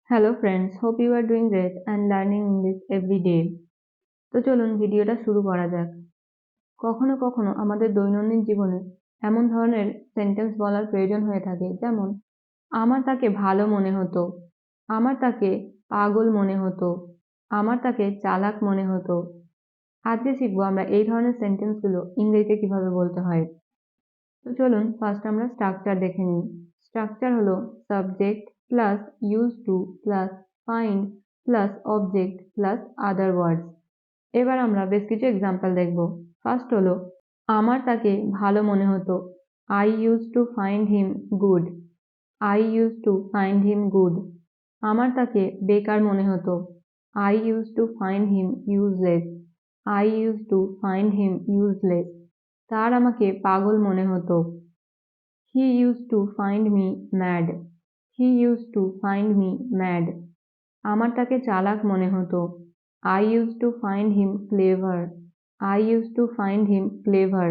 Hello friends, hope you are doing great and learning English every day. তো চলুন ভিডিওটা শুরু করা যাক। কখনো কখনো আমাদের দৈনন্দিন জীবনে এমন ধরনের সেন্টেন্স বলার প্রয়োজন হয়ে থাকে, যেমন আমার তাকে ভালো মনে হতো, আমার তাকে পাগল মনে হতো, আমার তাকে চালাক মনে হতো। আজকে শিখবো আমরা এই ধরনের সেন্টেন্সগুলো ইংরেজিতে কিভাবে বলতে হয়। তো চলুন ফার্স্ট আমরা স্ট্রাকচার দেখে নিই। স্ট্রাকচার হলো subject plus use to plus find plus object plus other words. এবার আমরা বেশ কিছু এক্সাম্পল দেখব। ফার্স্ট হলো আমার তাকে ভালো মনে হতো, I use to find him good, I use to find him good. আমার তাকে বেকার মনে হতো, I use to find him useless, I use to find him useless. তার আমাকে পাগল মনে হতো, he use to find me mad, he use to find me mad. আমার তাকে চালাক মনে হতো, I use to find him clever, I use to find him clever.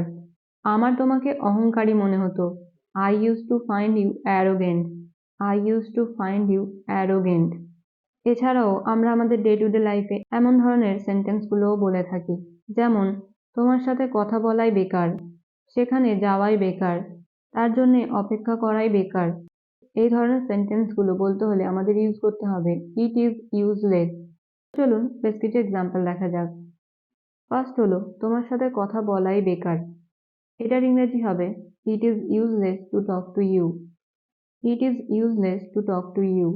আমার তোমাকে অহংকারী মনে হতো, I use to find you arrogant, I use to find you arrogant. এছাড়াও আমরা আমাদের ডে টু ডে লাইফে এমন ধরনের সেন্টেন্সগুলোও বলে থাকি, যেমন তোমার সাথে কথা বলাই বেকার, সেখানে যাওয়াই বেকার, তার জন্যে অপেক্ষা করাই বেকার। এই ধরনের সেন্টেন্সগুলো বলতে হলে আমাদের ইউজ করতে হবে ইট ইজ ইউজলেস। চলুন বেশ কিছু এক্সাম্পল দেখা যাক। ফার্স্ট হলো তোমার সাথে কথা বলাই বেকার। এটার ইংরেজি হবে it is useless to talk to you, it is useless to talk to you.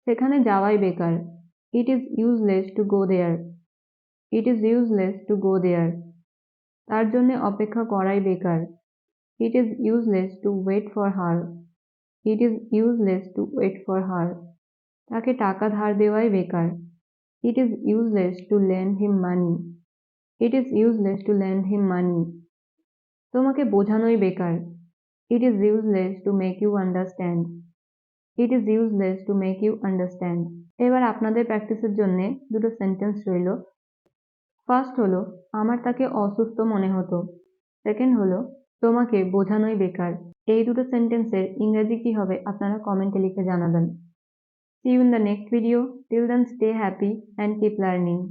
সেখানে যাওয়াই বেকার, it is useless to go there, it is useless to go there. তার জন্য অপেক্ষা করাই বেকার, it is useless to wait for her, it is useless to wait for her. তাকে টাকা ধার দেওয়াই বেকার, it is useless to lend him money, it is useless to lend him মানি। তোমাকে বোঝানোই বেকার, it is useless to make you understand, it is useless to make you understand. এবার আপনাদের প্র্যাকটিসের জন্য দুটো সেন্টেন্স রইল। ফার্স্ট হলো আমার তাকে অসুস্থ মনে হতো, সেকেন্ড হলো তোমাকে বোঝানোই বেকার। এই দুটো সেন্টেন্সের ইংরেজি কি হবে আপনারা কমেন্টে লিখে জানাবেন। See you in the next video. Till then, stay happy and keep learning.